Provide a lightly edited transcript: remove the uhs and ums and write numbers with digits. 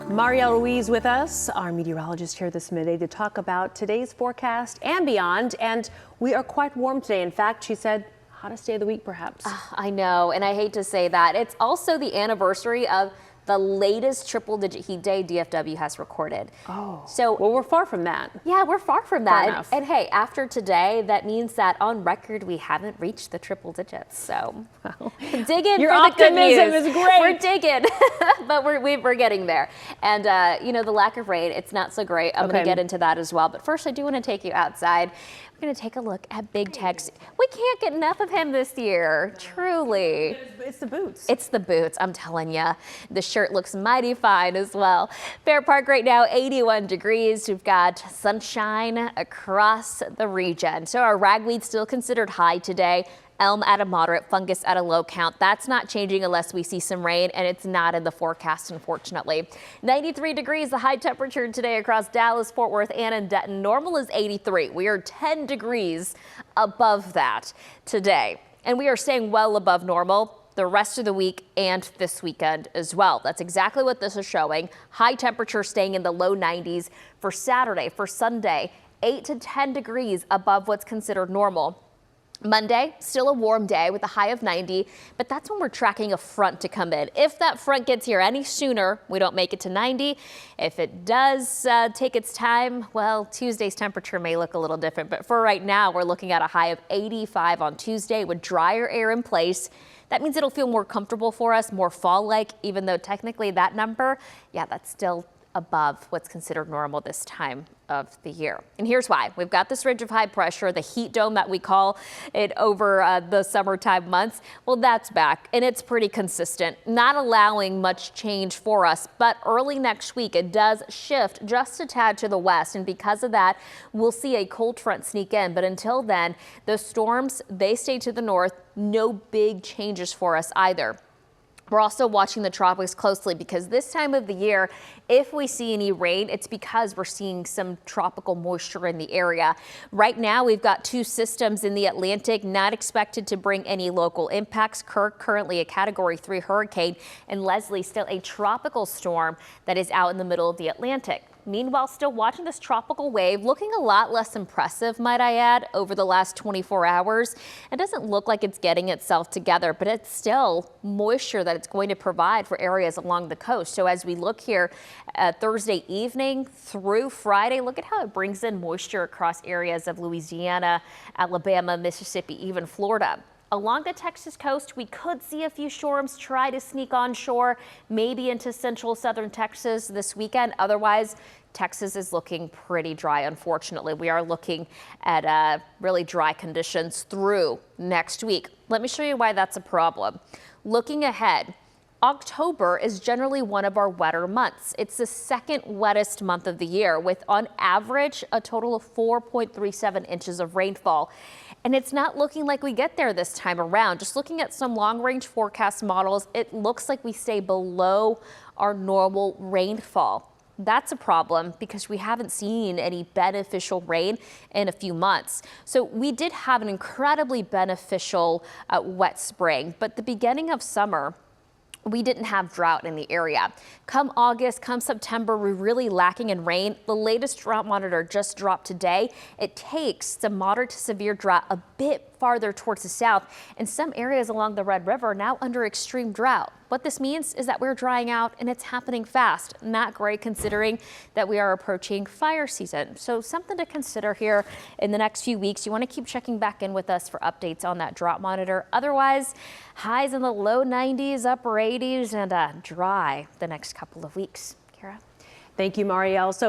Marielle Ruiz with us, our meteorologist here this midday to talk about today's forecast and beyond. And we are quite warm today. In fact, she said hottest day of the week, perhaps. I know, and I hate to say that. It's also the anniversary of the latest triple-digit heat day DFW has recorded. Oh, so well, we're far from that. Yeah, we're far from that. Far enough. And hey, after today, that means that on record we haven't reached the triple digits. So dig in. Your for the good optimism news. is great. We're digging, but we're getting there. And you know, the lack of rain, it's not so great. I'm going to get into that as well. But first, I do want to take you outside. We're going to take a look at Big Tex. We can't get enough of him this year, truly. It's the boots. It's the boots, I'm telling you. The shirt looks mighty fine as well. Fair Park right now, 81 degrees. We've got sunshine across the region. So our ragweed still considered high today. Elm at a moderate, fungus at a low count. That's not changing unless we see some rain, and it's not in the forecast, unfortunately. 93 degrees, the high temperature today across Dallas, Fort Worth, and in Denton. Normal is 83. We are 10 degrees above that today, and we are staying well above normal the rest of the week and this weekend as well. That's exactly what this is showing. High temperature staying in the low 90s for Saturday, for Sunday, 8 to 10 degrees above what's considered normal. Monday, still a warm day with a high of 90, but that's when we're tracking a front to come in. If that front gets here any sooner, we don't make it to 90. If it does take its time, well, Tuesday's temperature may look a little different, but for right now, we're looking at a high of 85 on Tuesday with drier air in place. That means it'll feel more comfortable for us, more fall-like, even though technically that number, yeah, that's still above what's considered normal this time of the year. And here's why. We've got this ridge of high pressure, the heat dome that we call it over the summertime months. Well, that's back and it's pretty consistent, not allowing much change for us. But early next week, it does shift just a tad to the west. And because of that, we'll see a cold front sneak in. But until then, the storms, they stay to the north. No big changes for us either. We're also watching the tropics closely because this time of the year, if we see any rain, it's because we're seeing some tropical moisture in the area. Right now, we've got two systems in the Atlantic, not expected to bring any local impacts. Kirk, currently a Category 3 hurricane, and Leslie, still a tropical storm that is out in the middle of the Atlantic. Meanwhile, still watching this tropical wave, looking a lot less impressive, might I add, over the last 24 hours. It doesn't look like it's getting itself together, but it's still moisture that it's going to provide for areas along the coast. So as we look here Thursday evening through Friday, look at how it brings in moisture across areas of Louisiana, Alabama, Mississippi, even Florida. Along the Texas coast, we could see a few storms try to sneak onshore, maybe into central southern Texas this weekend. Otherwise, Texas is looking pretty dry, unfortunately. We are looking at really dry conditions through next week. Let me show you why that's a problem. Looking ahead, October is generally one of our wetter months. It's the second wettest month of the year with, on average, a total of 4.37 inches of rainfall. And it's not looking like we get there this time around. Just looking at some long-range forecast models, it looks like we stay below our normal rainfall. That's a problem because we haven't seen any beneficial rain in a few months. So we did have an incredibly beneficial wet spring, but the beginning of summer, we didn't have drought in the area. Come August, come September, we're really lacking in rain. The latest drought monitor just dropped today. It takes the moderate to severe drought a bit farther towards the south, and some areas along the Red River are now under extreme drought. What this means is that we're drying out and it's happening fast. Not great considering that we are approaching fire season. So something to consider here in the next few weeks. You want to keep checking back in with us for updates on that drought monitor. Otherwise, highs in the low 90s, upper 80s, and dry the next couple of weeks. Kara. Thank you, Marielle. So